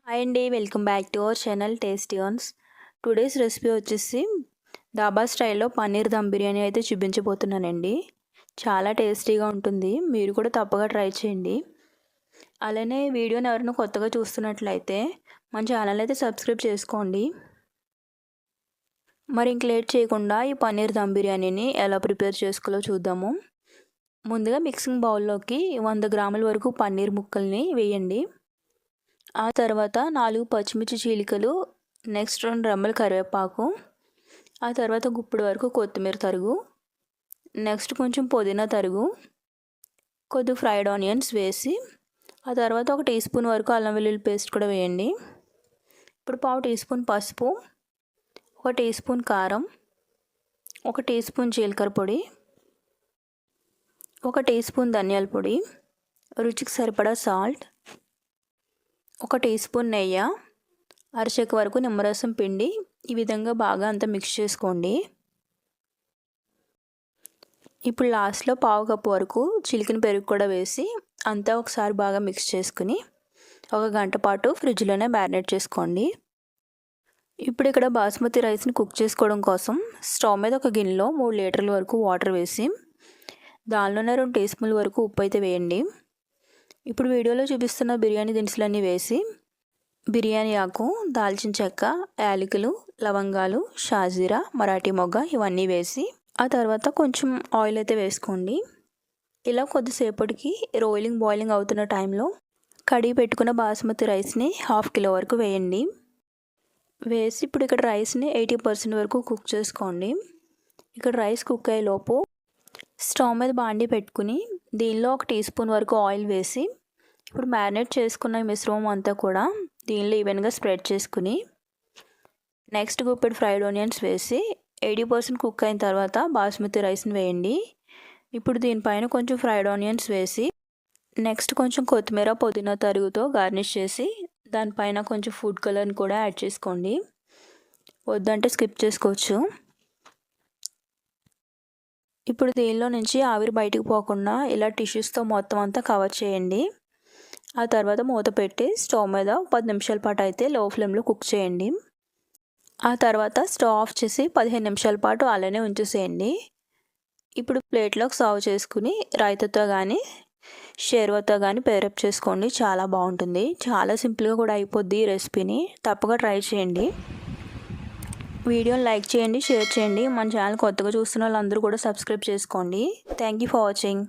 Hi అండి, welcome back to our channel tasty ones. Today's recipe వచ్చేసి డాబా స్టైల్లో పన్నీర్ దమ్ బిర్యానీ అయితే చూపించబోతున్నానండి. చాలా టేస్టీగా ఉంటుంది, మీరు కూడా తప్పగా ట్రై చేయండి. అలానే వీడియోని ఎవరైనా కొత్తగా చూస్తున్నట్లయితే మన ఛానల్ అయితే సబ్స్క్రైబ్ చేసుకోండి. మరి ఇంక లేట్ చేయకుండా ఈ పన్నీర్ దమ్ బిర్యానీని ఎలా ప్రిపేర్ చేసుకోవాలో చూద్దాము. ముందుగా మిక్సింగ్ బౌల్లోకి 100 గ్రాముల వరకు పన్నీర్ ముక్కల్ని వేయండి. ఆ తర్వాత 4 పచ్చిమిర్చి చీలికలు, నెక్స్ట్ 2 రెమ్మల కరివేపాకు, ఆ తర్వాత గుప్పుడు వరకు కొత్తిమీర తరుగు, నెక్స్ట్ కొంచెం పుదీనా తరుగు, కొద్దిగా ఫ్రైడ్ ఆనియన్స్ వేసి ఆ తర్వాత 1 టీ స్పూన్ వరకు అల్లం వెల్లుల్లి పేస్ట్ కూడా వేయండి. ఇప్పుడు 1/2 టీ స్పూన్ పసుపు, 1 టీ స్పూన్ కారం, 1 టీ స్పూన్ జీలకర్ర పొడి, 1 టీ స్పూన్ ధనియాల పొడి, రుచికి సరిపడా సాల్ట్, 1 టీ స్పూన్ నెయ్యి, అరచెక్క వరకు నిమ్మరసం పిండి ఈ విధంగా బాగా అంతా మిక్స్ చేసుకోండి. ఇప్పుడు లాస్ట్లో 1/2 కప్పు వరకు చిలికిన పెరుగు కూడా వేసి అంతా ఒకసారి బాగా మిక్స్ చేసుకుని 1 గంట పాటు ఫ్రిడ్జ్లోనే మ్యారినేట్ చేసుకోండి. ఇప్పుడు ఇక్కడ బాస్మతి రైస్ని కుక్ చేసుకోవడం కోసం స్టవ్ మీద ఒక గిన్నెలో 3 లీటర్ల వరకు వాటర్ వేసి దానిలోనే 2 టీ స్పూన్ల వరకు ఉప్పు అయితే వేయండి. ఇప్పుడు వీడియోలో చూపిస్తున్న బిర్యానీ దినుసులన్నీ వేసి బిర్యానీ ఆకు, దాల్చిన చెక్క, యాలకులు, లవంగాలు, షాజీరా, మరాఠీ మొగ్గ ఇవన్నీ వేసి ఆ తర్వాత కొంచెం ఆయిల్ అయితే వేసుకోండి. ఇలా కొద్దిసేపటికి బాయిలింగ్ అవుతున్న టైంలో కడిగి పెట్టుకున్న బాస్మతి రైస్ని 1/2 కిలో వరకు వేయండి. వేసి ఇప్పుడు ఇక్కడ రైస్ని 80% వరకు కుక్ చేసుకోండి. ఇక్కడ రైస్ కుక్ అయ్యేలోపు స్టవ్ మీద బాండీ పెట్టుకుని దీనిలో 1 టీ స్పూన్ వరకు ఆయిల్ వేసి ఇప్పుడు మ్యారినేట్ చేసుకున్న మిశ్రమం అంతా కూడా దీనిలో ఈవెన్గా స్ప్రెడ్ చేసుకుని నెక్స్ట్ గుప్పెడు ఫ్రైడ్ ఆనియన్స్ వేసి 80% కుక్ అయిన తర్వాత బాస్మతి రైస్ని వేయండి. ఇప్పుడు దీనిపైన కొంచెం ఫ్రైడ్ ఆనియన్స్ వేసి నెక్స్ట్ కొంచెం కొత్తిమీర, పుదీనా తరుగుతో గార్నిష్ చేసి దానిపైన కొంచెం ఫుడ్ కలర్ని కూడా యాడ్ చేసుకోండి, వద్దంటే స్కిప్ చేసుకోవచ్చు. ఇప్పుడు దీనిలో నుంచి ఆవిరి బయటకు పోకుండా ఇలా టిష్యూస్తో మొత్తం అంతా కవర్ చేయండి. ఆ తర్వాత మూత పెట్టి స్టవ్ మీద 10 నిమిషాల పాటు అయితే లో ఫ్లేమ్లో కుక్ చేయండి. ఆ తర్వాత స్టవ్ ఆఫ్ చేసి 15 నిమిషాల పాటు అలానే ఉంచేసేయండి. ఇప్పుడు ప్లేట్లోకి సర్వ్ చేసుకుని రైతాతో కానీ షేర్వాతో కానీ పేరప్ చేసుకోండి, చాలా బాగుంటుంది. చాలా సింపుల్గా కూడా అయిపోద్ది ఈ రెసిపీని, తప్పగా ట్రై చేయండి. వీడియోని లైక్ చేయండి, షేర్ చేయండి. మన ఛానల్ కొత్తగా చూస్తున్న వాళ్ళందరూ కూడా సబ్స్క్రైబ్ చేసుకోండి. Thank you for watching.